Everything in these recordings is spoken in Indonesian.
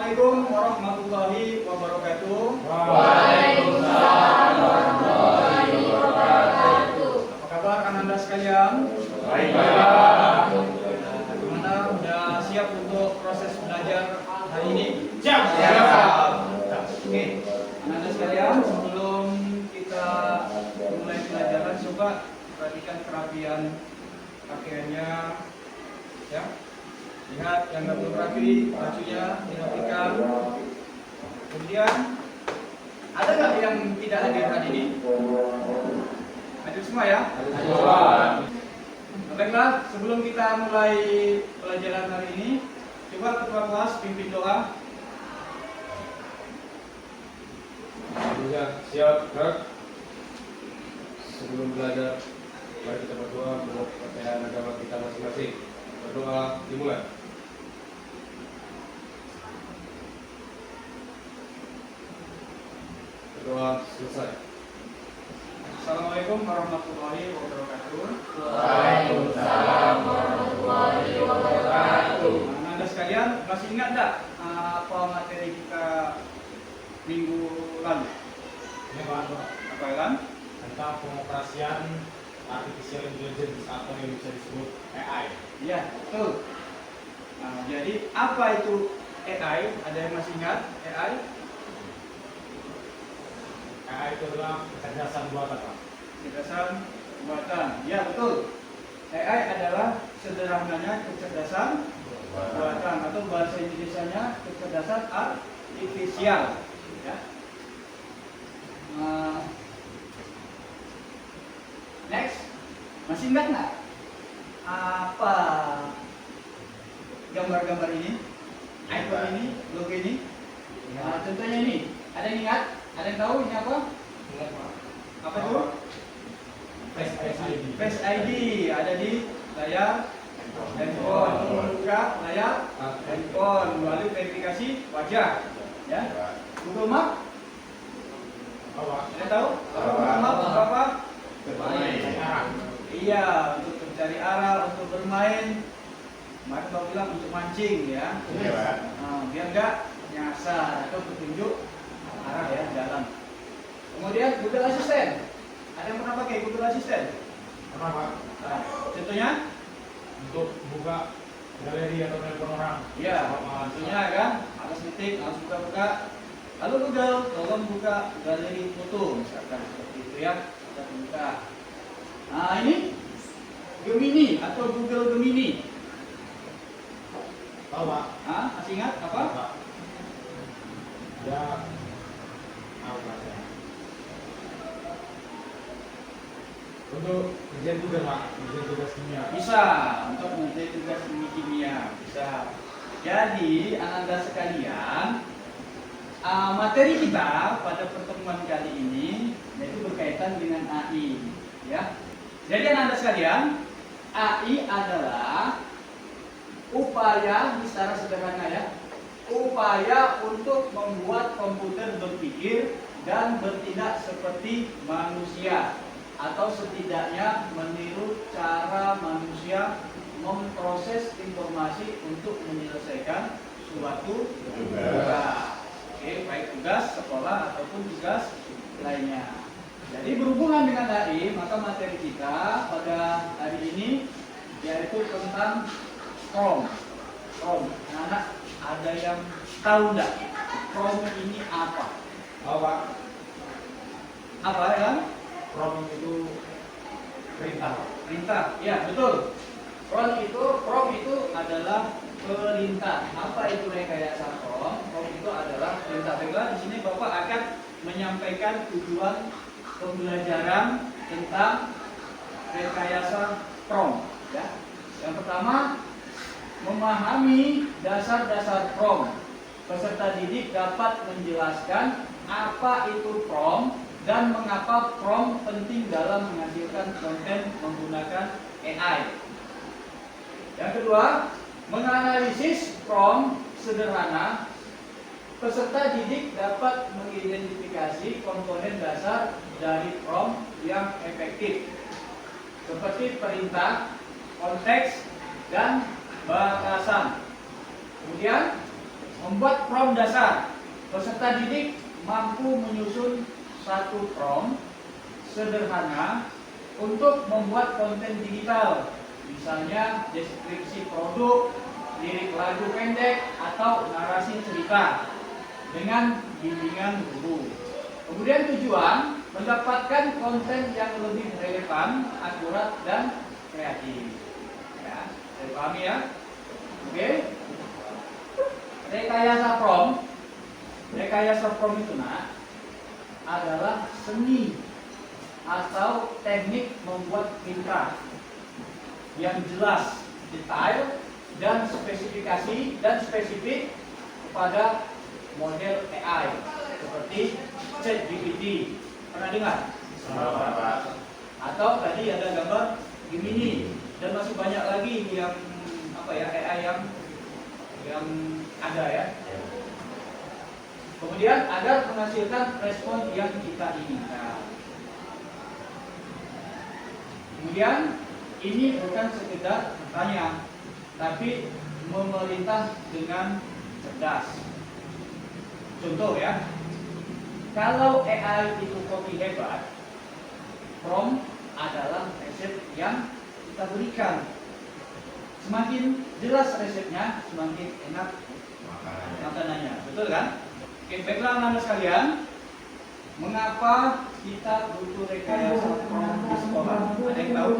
Assalamualaikum warahmatullahi wabarakatuh. Waalaikumsalam warahmatullahi wabarakatuh. Apa kabar Ananda sekalian? Baik, Pak. Gimana? Udah siap untuk proses belajar hari ini? Siap. Oke, Ananda sekalian, sebelum kita mulai pelajaran, coba perhatikan kerapian pakaiannya, ya. Lihat yang nggak belum rapi, bajunya dirapikan. Kemudian ada nggak yang tidak hadir hari ini? Hadir semua ya? Baiklah, sebelum kita mulai pelajaran hari ini, coba ketua kelas pimpin doa. Siap, Kak. Sebelum belajar, mari kita berdoa untuk kepercayaan agama kita masing-masing. Berdoa dimulai. Berdoa selesai. Assalamualaikum warahmatullahi wabarakatuh. Waalaikumsalam warahmatullahi wabarakatuh. Anda sekalian masih ingat tak apa materi kita minggu lalu? Ya, Pak. Apa kan? Tentang pengoperasian artificial intelligence atau yang bisa disebut AI. Iya, betul. Nah, jadi apa itu AI? Ada yang masih ingat AI? AI itu adalah kecerdasan buatan, Pak. Kecerdasan buatan. Ya, betul. AI adalah sederhananya kecerdasan buatan atau bahasa Indonesianya kecerdasan artifisial. Ya. Next, masih ingat nggak apa gambar-gambar ini, icon ini, logo ini? Contohnya ini, ada yang ingat? Ada yang tahu ini apa? Apa itu? Face ID. Face ID ada di layar handphone. Buka layar handphone melalui verifikasi wajah. Ya. Google Map. Apa? Ada yang tahu? Apa Google Map? Untuk apa? Bermain. Iya, untuk mencari arah, untuk bermain. Maka Bapak bilang untuk mancing ya. Iya, Pak. Biar enggak nyasar atau petunjuk arah ya, jalan. Kemudian Google Assistant. Ada yang pernah pakai Google Assistant? Kenapa? Nah, contohnya? Untuk buka galeri atau telepon orang. Iya, contohnya kan, harus ketik, harus buka-buka. Lalu Google, tolong buka galeri foto, misalkan seperti itu ya, kita buka. Nah ini Gemini atau Google Gemini. Tahu, Pak? Masih ingat apa? Pak. Ya. Apa ya? Untuk kerjaan tugas, Pak. Kerjaan tugas kimia. Bisa, untuk mengerjakan tugas kimia bisa. Jadi Ananda sekalian, materi kita pada pertemuan kali ini yaitu berkaitan dengan AI, ya. Jadi Ananda sekalian, AI adalah upaya, secara sederhana ya, upaya untuk membuat komputer berpikir dan bertindak seperti manusia, atau setidaknya meniru cara manusia memproses informasi untuk menyelesaikan suatu tugas. Oke, baik tugas sekolah ataupun tugas lainnya. Jadi berhubungan dengan AI, maka materi kita pada hari ini yaitu tentang prompt. Anak-anak ada yang tahu enggak prompt ini apa? Tahu, Pak? Apa ya? Prompt itu perintah. Perintah. Ya, betul. Prompt itu adalah perintah. Apa itu rekayasa prompt? Prompt itu adalah perintah. Baiklah, di sini Bapak akan menyampaikan tujuan pembelajaran tentang rekayasa prompt. Ya. Yang pertama, memahami dasar-dasar prompt. Peserta didik dapat menjelaskan apa itu prompt dan mengapa prompt penting dalam menghasilkan konten menggunakan AI. Yang kedua, menganalisis prompt sederhana. Peserta didik dapat mengidentifikasi komponen dasar dari prompt yang efektif, seperti perintah, konteks, dan batasan. Kemudian Membuat prompt dasar. Peserta didik mampu menyusun satu prompt sederhana untuk membuat konten digital, misalnya deskripsi produk, lirik lagu pendek, atau narasi cerita dengan bimbingan guru. Kemudian tujuan mendapatkan konten yang lebih relevan, akurat, dan kreatif. Ya, saya pahami ya. Oke. Rekayasa prompt itu adalah seni atau teknik membuat inkrah yang jelas, detail, dan spesifik kepada model AI seperti ChatGPT. Pernah dengar? Atau tadi ada gambar Gemini, dan masih banyak lagi yang AI yang ada ya. Kemudian agar menghasilkan respon yang kita inginkan. Kemudian ini bukan sekedar bertanya, tapi memerintah dengan cerdas. Contoh ya, kalau AI itu koki hebat, prompt adalah resep yang kita berikan. Semakin jelas resepnya, semakin enak makanannya. Betul kan? Oke, baiklah anak-anak sekalian, mengapa kita butuh rekayasa prompt di sekolah? Ada yang tahu?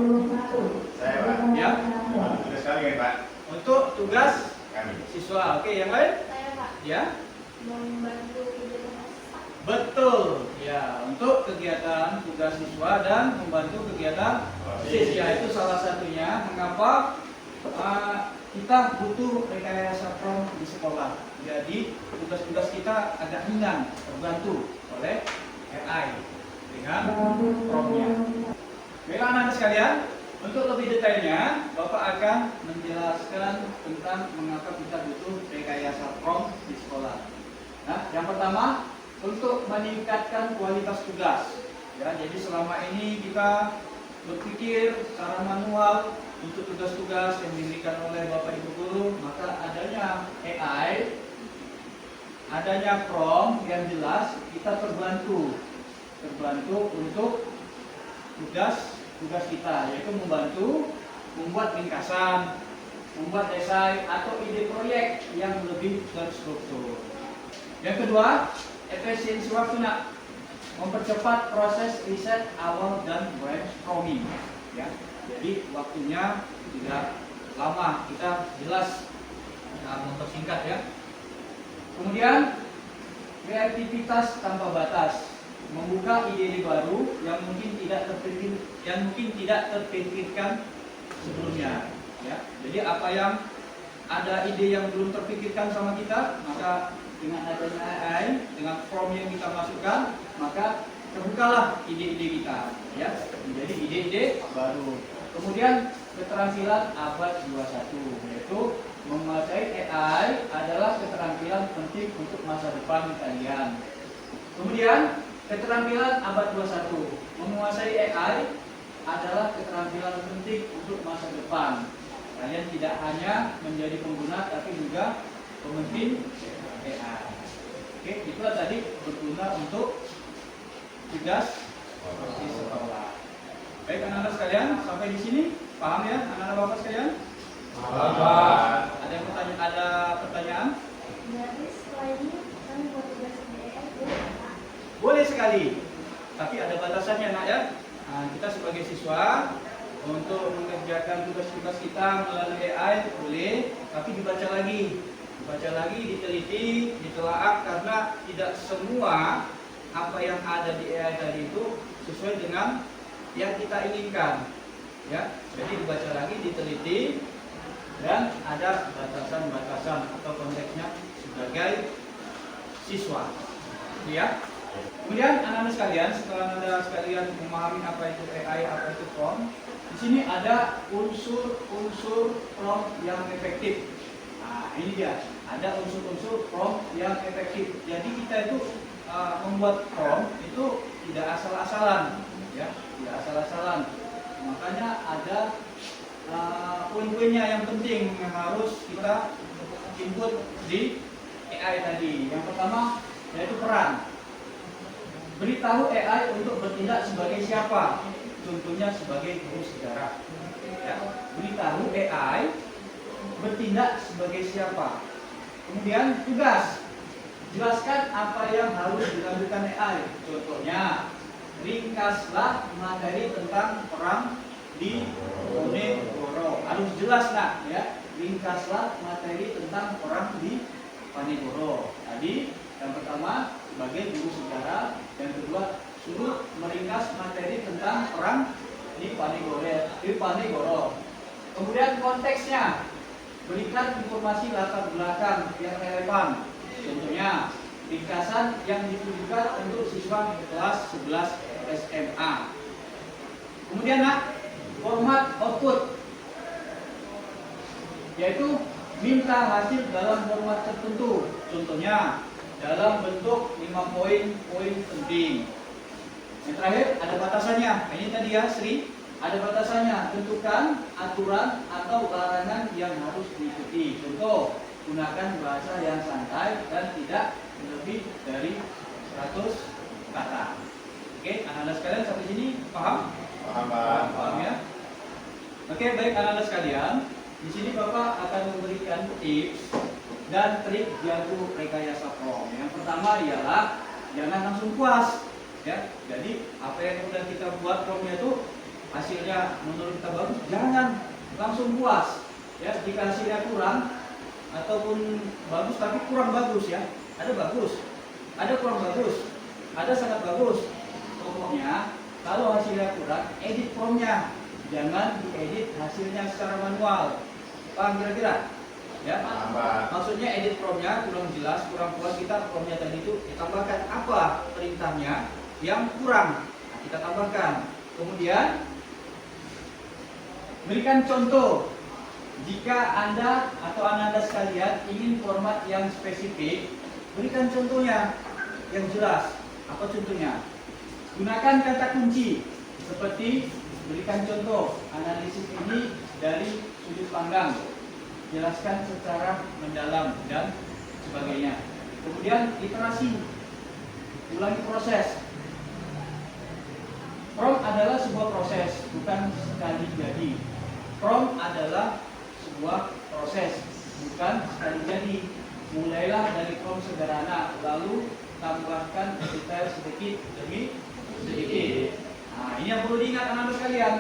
Saya, Pak. Ya. Tugas kami kan, Pak? Untuk tugas Kami. siswa. Oke, yang lain? Saya, Pak, Ya. membantu kegiatan masak. Betul. Ya, untuk kegiatan tugas siswa dan membantu kegiatan OSIS. Ya, itu salah satunya mengapa kita butuh rekayasa prompt di sekolah. Jadi tugas-tugas kita agak ringan, terbantu oleh AI dengan prompt-nya. Baiklah anak-anak sekalian, untuk lebih detailnya Bapak akan menjelaskan tentang mengapa kita butuh rekayasa prompt di sekolah. Nah, yang pertama, untuk meningkatkan kualitas tugas. Ya, jadi selama ini kita berpikir secara manual untuk tugas-tugas yang diberikan oleh Bapak Ibu guru, maka adanya AI, adanya prompt yang jelas, kita terbantu untuk tugas kita, yaitu membantu membuat ringkasan, membuat esai atau ide proyek yang lebih terstruktur. Yang kedua, efisiensi waktu, mempercepat proses riset awal dan brainstorming. Ya, jadi waktunya tidak lama, kita jelas mempersingkat ya. Kemudian kreativitas tanpa batas, membuka ide-ide baru yang mungkin tidak terpikirkan sebelumnya. Ya, jadi apa yang ada ide yang belum terpikirkan sama kita, maka dengan adanya AI, dengan form yang kita masukkan, maka terbukalah ide-ide kita, ya, menjadi ide-ide baru. Kemudian keterampilan abad 21, yaitu menguasai AI adalah keterampilan penting untuk masa depan kalian. Kemudian keterampilan abad 21, menguasai AI adalah keterampilan penting untuk masa depan. Kalian tidak hanya menjadi pengguna, tapi juga pemimpin AI. Oke, itulah tadi berguna untuk tugas di sekolah. Baik anak-anak sekalian, sampai di sini paham ya anak-anak bapak sekalian? Paham. Ada pertanyaan? Berarti setelah ini kami buat tugas AI boleh, Pak? Boleh sekali, tapi ada batasannya nak ya. Nah, kita sebagai siswa untuk mengerjakan tugas-tugas kita melalui AI boleh, tapi dibaca lagi, diteliti, ditelaah, karena tidak semua apa yang ada di AI tadi itu sesuai dengan yang kita inginkan. Ya, jadi dibaca lagi, diteliti, dan ada batasan-batasan atau konteksnya sebagai siswa. Ya. Kemudian anak-anak sekalian, setelah Anda sekalian memahami apa itu AI, apa itu prompt, di sini ada unsur-unsur prompt yang efektif. Nah, ini dia, ada unsur-unsur prompt yang efektif. Jadi kita itu membuat prompt itu tidak asal-asalan, ya, tidak asal-asalan. Makanya ada poin-poinnya yang penting yang harus kita input di AI tadi. Yang pertama yaitu peran. Beritahu AI untuk bertindak sebagai siapa? Contohnya sebagai guru sejarah. Ya. Beritahu AI bertindak sebagai siapa? Kemudian tugas. Jelaskan apa yang harus dilakukan AI. Contohnya, ringkaslah materi tentang perang di Panegoro. Harus jelas nak, ya. Ringkaslah materi tentang perang di Panegoro. Tadi yang pertama sebagai guru sejarah, yang kedua suruh meringkas materi tentang perang di Panegoro. Kemudian konteksnya, berikan informasi latar belakang yang relevan. Contohnya, ringkasan yang ditujukan untuk siswa kelas 11 SMA. Kemudian nak, format output, yaitu minta hasil dalam format tertentu. Contohnya, dalam bentuk 5 poin penting. Yang terakhir, ada batasannya. Ini tadi ya, Sri. Ada batasannya. Tentukan aturan atau larangan yang harus diikuti. Contoh, gunakan bahasa yang santai dan tidak lebih dari 100 kata. Oke, anak-anak sekalian sampai sini paham? Paham, Pak. Paham ya? Oke, baik anak-anak sekalian. Di sini Bapak akan memberikan tips dan trik jago rekayasa prom. Yang pertama ialah jangan langsung puas, ya. Jadi apa yang sudah kita buat promnya itu hasilnya menurut kita bagus, jangan langsung puas, ya. Jika hasilnya kurang ataupun bagus tapi kurang bagus, ya. Ada bagus, ada kurang bagus, ada sangat bagus. Pokoknya kalau hasilnya kurang, edit promnya, jangan diedit hasilnya secara manual. Paham kira-kira? Ya, Paham, Pak. maksudnya edit promnya kurang jelas, kurang puas, kita promnya tadi itu ditambahkan apa perintahnya yang kurang, nah, kita tambahkan. Kemudian berikan contoh. Jika Anda atau anak-anak sekalian ingin format yang spesifik, berikan contohnya yang jelas. Apa contohnya? Gunakan kata kunci seperti berikan contoh analisis ini dari sudut pandang, jelaskan secara mendalam dan sebagainya. Kemudian iterasi, ulangi proses. Prom adalah sebuah proses, bukan sekali jadi. Prom adalah sebuah proses, bukan sekali jadi. Mulailah dari prom sederhana, lalu tambahkan detail sedikit demi sedikit. Nah, ini yang perlu diingat anak-anak sekalian.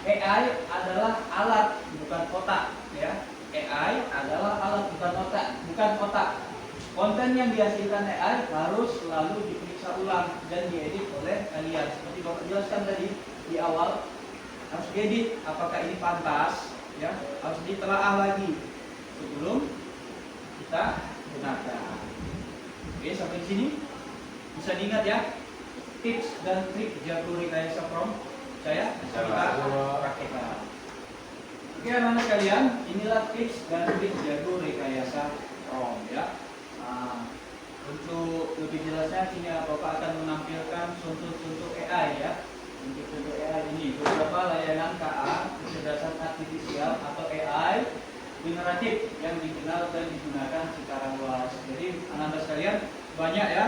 AI adalah alat, bukan otak, ya. AI adalah alat, bukan otak. Konten yang dihasilkan AI harus selalu diperiksa ulang dan diedit oleh kalian. Seperti Bapak jelaskan tadi di awal, harus diedit apakah ini pantas, ya. Harus ditelaah lagi sebelum kita gunakan. Oke, sampai sini bisa diingat ya. Tips dan trik jago rekayasa prom saya kita praktekkan. Oke anak-anak sekalian, inilah tips dan trik jago rekayasa prom, ya. Nah, untuk lebih jelasnya sini Bapak akan menampilkan contoh-contoh AI, ya. Untuk contoh AI ini beberapa layanan KA kecerdasan artifisial atau AI generatif yang dikenal dan digunakan secara luas. Jadi anak-anak sekalian banyak ya.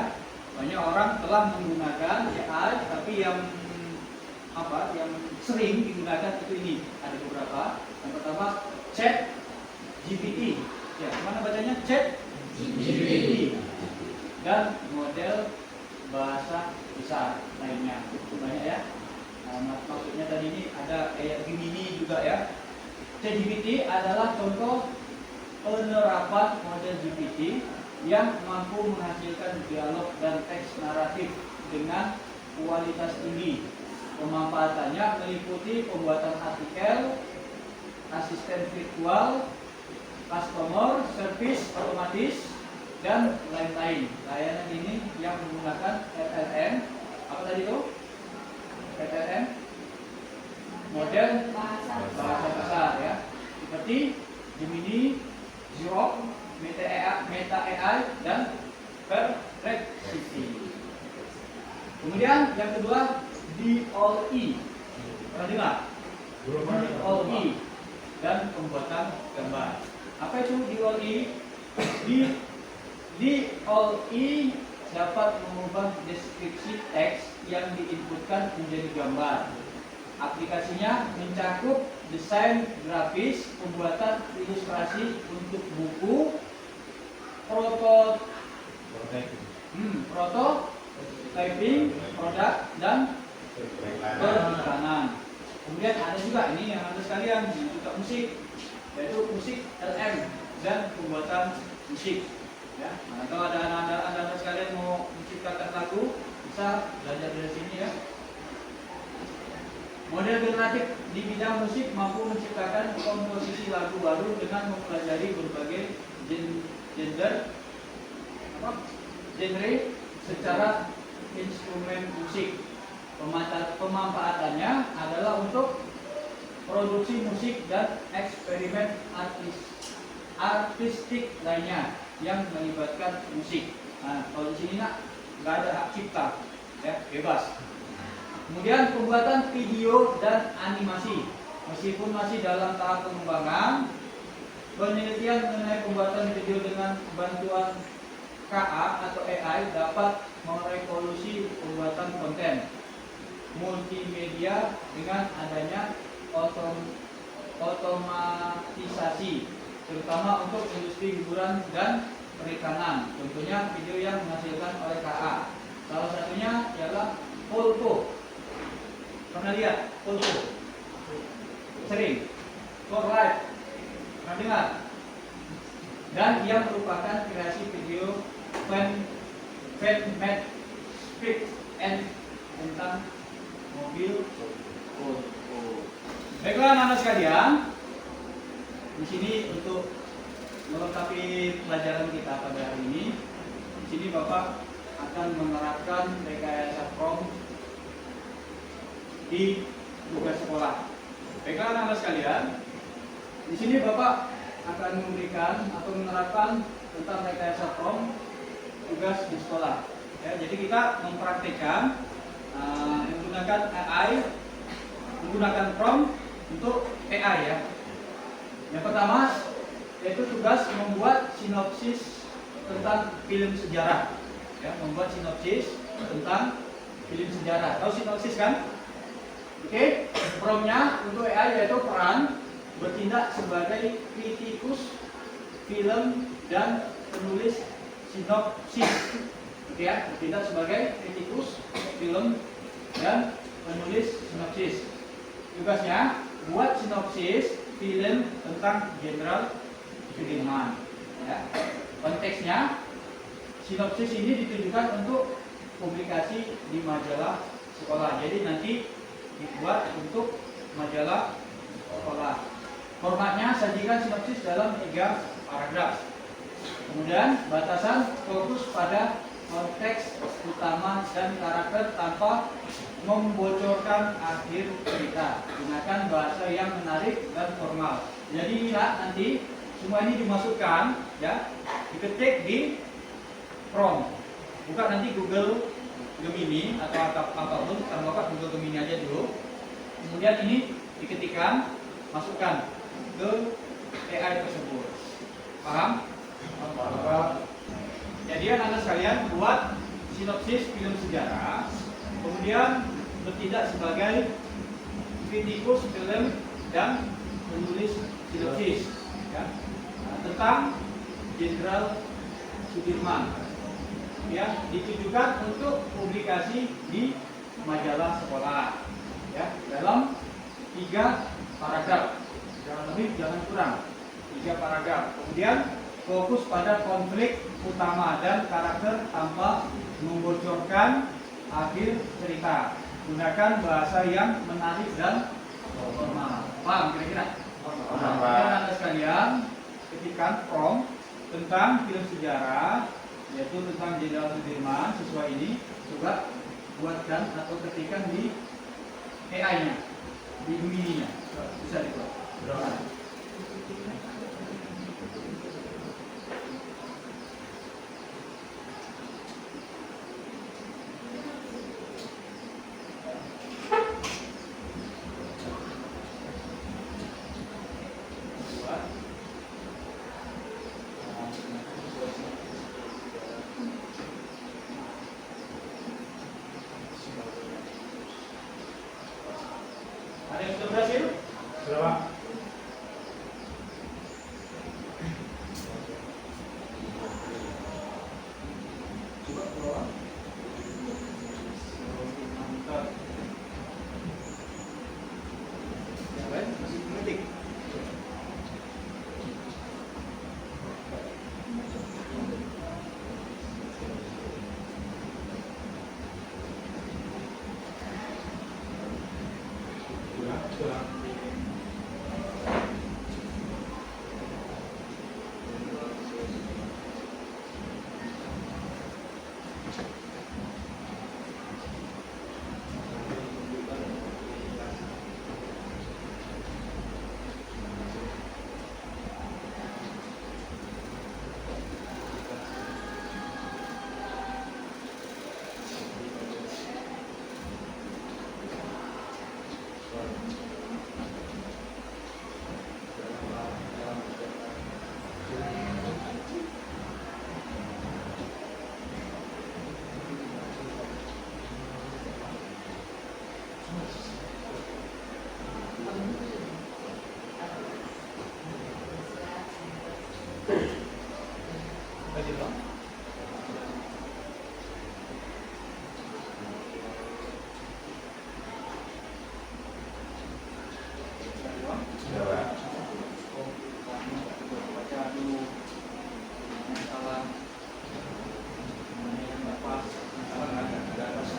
Banyak orang telah menggunakan AI, tapi yang sering digunakan itu ini. Ada beberapa. Yang pertama, Chat GPT. Ya, mana bacanya? Chat GPT. Dan model bahasa besar lainnya. Banyak ya. Nah, maksudnya tadi ini ada kayak Gemini juga ya. Chat GPT adalah contoh penerapan model GPT yang mampu menghasilkan dialog dan teks naratif dengan kualitas tinggi. Pemanfaatannya meliputi pembuatan artikel, asisten virtual, customer service otomatis, dan lain-lain. Layanan ini yang menggunakan LLM, apa tadi itu? LLM, model bahasa besar ya, seperti Gemini, Grok, Meta AI, dan Perplexity. Kemudian yang kedua, DALL-E. Pernah dengar? DALL-E dan pembuatan gambar. Apa itu DALL-E? Di OI dapat mengubah deskripsi teks yang diinputkan menjadi gambar. Aplikasinya mencakup desain grafis, pembuatan ilustrasi untuk buku, prototyping produk dan periklanan. Kemudian ada juga ini yang ada sekalian yang suka musik, yaitu musik LM dan pembuatan musik. Ya, nah, kalau ada anda sekalian mau menciptakan lagu, bisa belajar dari sini ya. Model generatif di bidang musik mampu menciptakan komposisi lagu baru dengan mempelajari berbagai genre secara instrumen musik. Pemanfaatannya adalah untuk produksi musik dan eksperimen artistik lainnya yang melibatkan musik. Nah, kalau di sini nggak ada hak cipta, ya bebas. Kemudian pembuatan video dan animasi, meskipun masih dalam tahap pengembangan, penelitian mengenai pembuatan video dengan bantuan KA atau AI dapat merevolusi pembuatan konten multimedia dengan adanya otomatisasi, terutama untuk industri hiburan dan periklanan. Contohnya video yang menghasilkan oleh KA. Salah satunya ialah Polpo. Pernah lihat Polpo? Sering. Live. Pernah dengar? Dan yang merupakan kreasi video fan-made script and tentang mobil Polpo. Baiklah anak-anak sekalian, di sini untuk melengkapi pelajaran kita pada hari ini, di sini Bapak akan menerapkan rekayasa prompt di tugas sekolah. Baiklah anak-anak sekalian, di sini Bapak akan memberikan atau menerapkan tentang rekayasa prompt tugas di sekolah. Ya, jadi kita mempraktikkan menggunakan AI, menggunakan prompt untuk AI ya. Yang pertama yaitu tugas membuat sinopsis tentang film sejarah. Ya, membuat sinopsis tentang film sejarah. Tahu sinopsis kan? Oke, promptnya untuk AI yaitu peran bertindak sebagai kritikus film dan penulis sinopsis. Oke ya, bertindak sebagai kritikus film dan penulis sinopsis. Tugasnya buat sinopsis film tentang Jenderal Sudirman. Ya. Konteksnya sinopsis ini ditujukan untuk publikasi di majalah sekolah. Jadi nanti dibuat untuk majalah sekolah. Formatnya sajikan sinopsis dalam 3 paragraf. Kemudian batasan fokus pada konteks utama dan karakter tanpa membocorkan akhir cerita. Gunakan bahasa yang menarik dan formal. Jadi inilah nanti semua ini dimasukkan, ya, diketik di prompt. Buka nanti Google Gemini atau apapun, karena Bapak Google Gemini aja dulu. Kemudian ini diketikkan, masukkan ke AI tersebut. Paham? Jadi anak-anak sekalian buat sinopsis film sejarah, kemudian bertindak sebagai kritikus film dan penulis sinopsis, ya, tentang Jenderal Sudirman, ya, ditujukan untuk publikasi di majalah sekolah, ya, dalam 3 paragraf, jangan lebih, jangan kurang, 3 paragraf. Kemudian fokus pada konflik utama dan karakter tanpa membocorkan akhir cerita. Gunakan bahasa yang menarik dan formal. Paham kira-kira? Anak-anak sekalian, ketikkan prompt tentang film sejarah, yaitu tentang Jenderal Sudirman. Siswa ini coba buatkan atau ketikkan di AI-nya, di Gemini-nya. Bisa dibuat. bawah. Mantap. Yang lain masih mengetik. Kurang. Tadi dong. Sudah, Pak. Baca dulu salah yang nggak pas, salah nggak pas.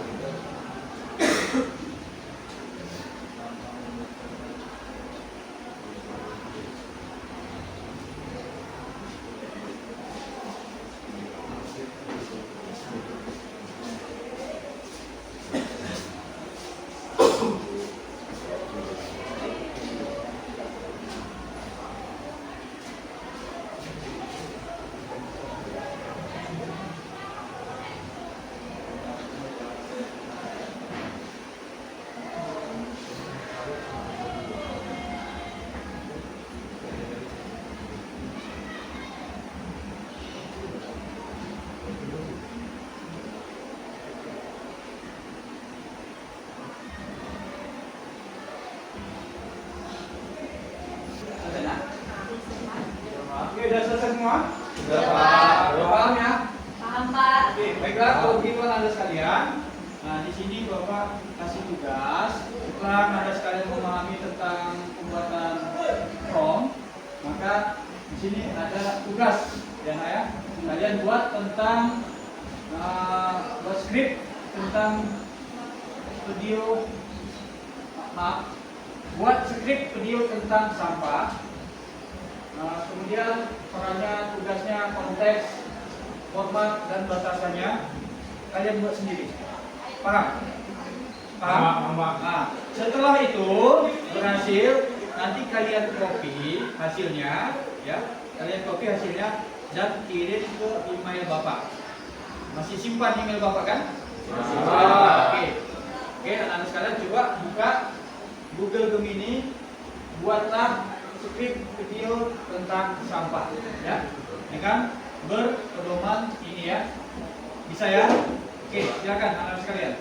Selesai, nak? Oke, sudah selesai semua? Sudah, Pak. Sudah paham ya? Paham, Pak. Oke, baiklah kalau begitu Anda sekalian. Nah, di sini Bapak kasih tugas. Setelah Anda sekalian memahami tentang pembuatan prompt, maka di sini ada tugas ya, Nak, ya. Kalian buat tentang buat skrip tentang video, maaf, buat skrip video tentang sampah. Kemudian perannya, tugasnya, konteks, format dan batasannya kalian buat sendiri. Paham? Paham, Pak. Nah, setelah itu berhasil, nanti kalian copy hasilnya, ya. Kalian copy hasilnya dan kirim ke email Bapak. Masih simpan email Bapak kan? Oke. Oke, anak-anak sekalian coba buka Google Gemini, buatlah skrip video tentang sampah, ya. Dengan berpedoman ini ya. Bisa ya? Oke, silakan anak-anak sekalian.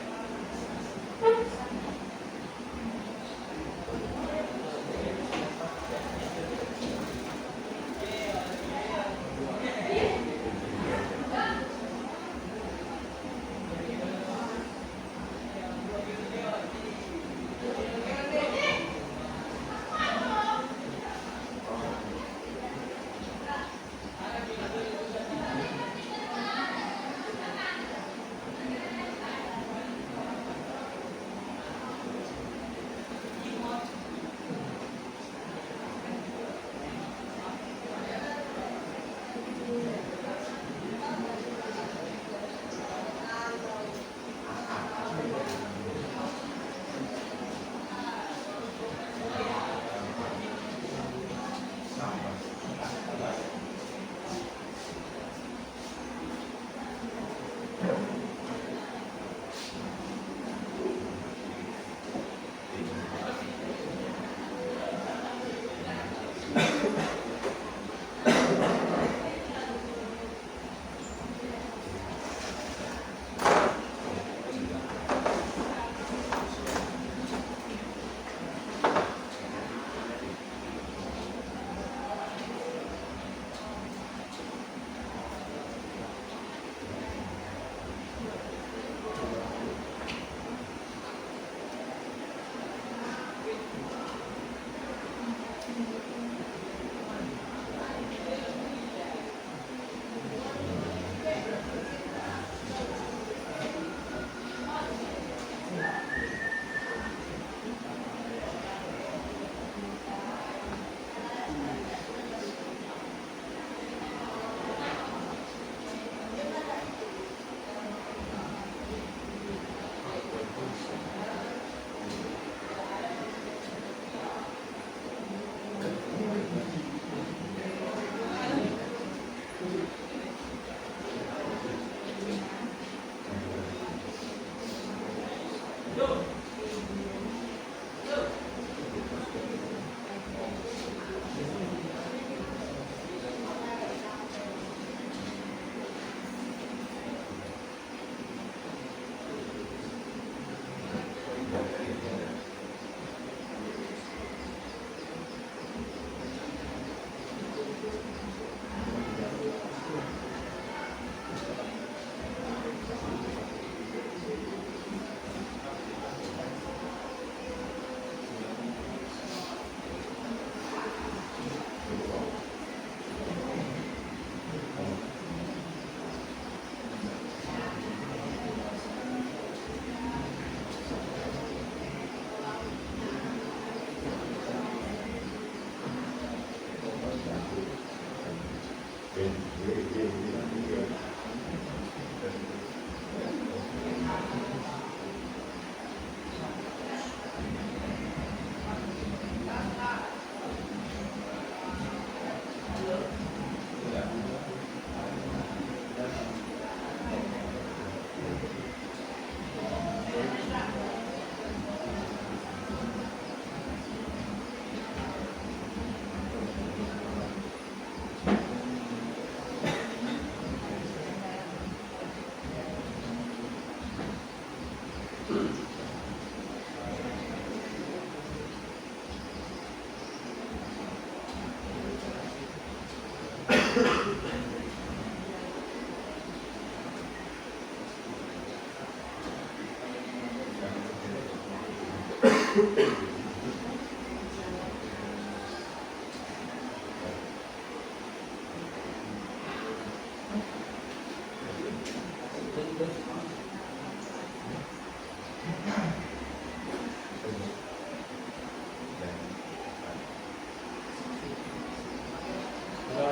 Saudara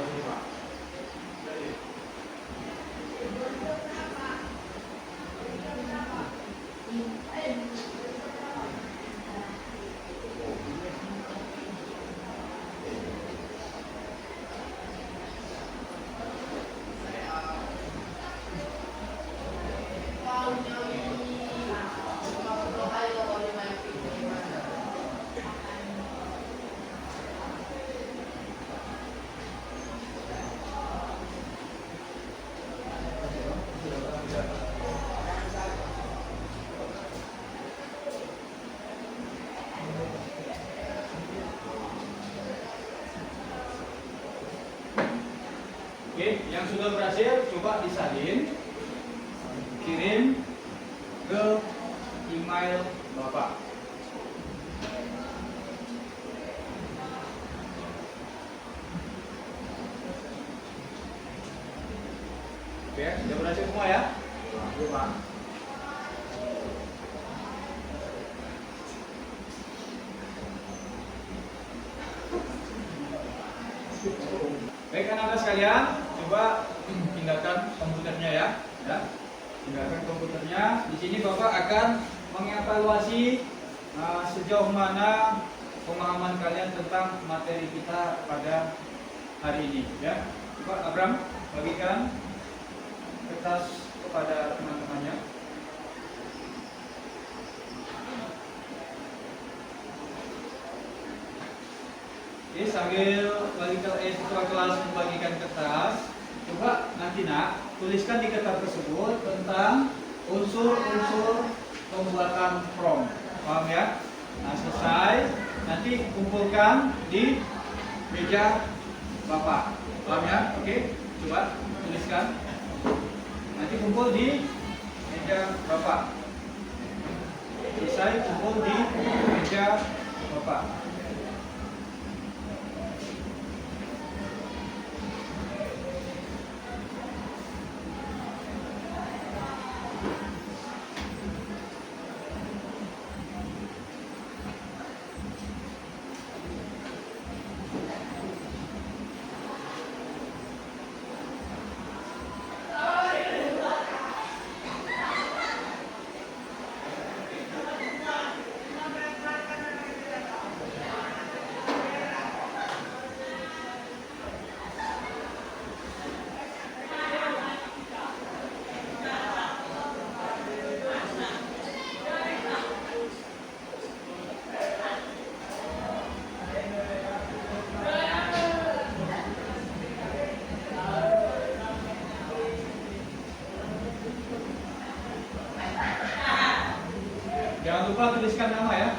sini Pak. Oke, yang sudah berhasil coba disalin, kirim ke email Bapak. Oke, sudah berhasil semua ya? Iya Pak. Baik anak-anak sekalian, coba tinggalkan komputernya ya. Tinggalkan komputernya. Di sini Bapak akan mengevaluasi sejauh mana pemahaman kalian tentang materi kita pada hari ini ya. Coba Abram bagikan kertas kepada teman-temannya. Oke, sambil setelah kelas membagikan kertas, coba nanti tuliskan di kertas tersebut tentang unsur-unsur pembuatan prom. Paham ya? Nah, selesai, nanti kumpulkan di meja Bapak. Paham ya? Oke, coba tuliskan. Nanti kumpul di meja Bapak. Selesai, kumpul di meja Bapak. Jangan lupa tuliskan nama ya.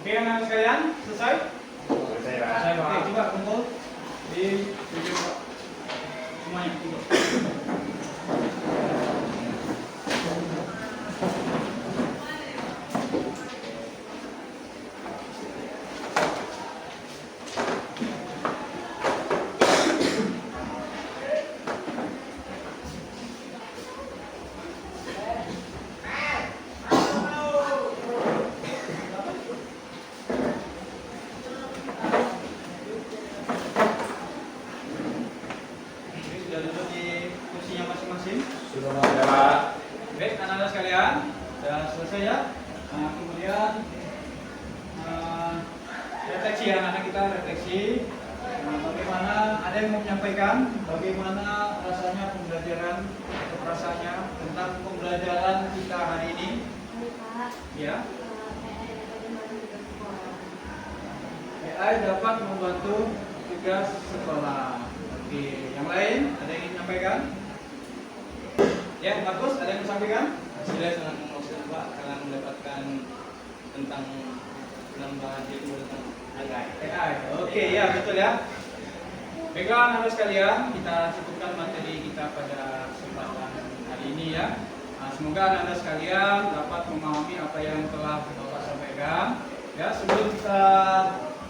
Oke anak sekalian, selesai? Selesai Pak. Selesai Pak. Oke, coba kumpul di video Pak. Semuanya kumpul. Sudah refleksi ya, anak kita refleksi. Nah, bagaimana, ada yang mau menyampaikan bagaimana rasanya pembelajaran atau rasanya tentang pembelajaran kita hari ini? Pak, Ya, AI dapat membantu tugas sekolah. AI dapat membantu tugas sekolah. Oke, yang lain ada yang ingin menyampaikan? Ya, Markus, ada yang mau sampaikan? Saya sangat memuaskan Pak karena mendapatkan tentang penambahan ilmu tentang AI. AI. Oke, ya betul ya. Baiklah anak sekalian, kita cukupkan materi kita pada kesempatan hari ini ya. Nah, semoga anak sekalian dapat memahami apa yang telah Bapak sampaikan. Ya, sebelum kita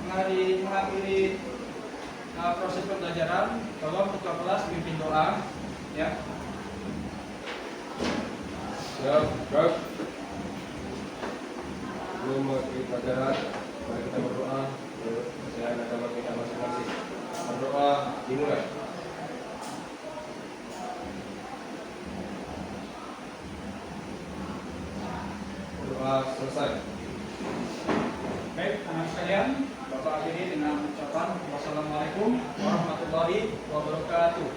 mengakhiri proses pembelajaran, tolong ketua kelas pimpin doa. Ya. Siap, gerak. Sebelum mengakhiri pelajaran, mari kita berdoa menurut kepercayaan agama kita masing-masing. Berdoa dimulai. Berdoa selesai. Baik, anak sekalian, Bapak akhiri dengan ucapan wassalamualaikum warahmatullahi wabarakatuh.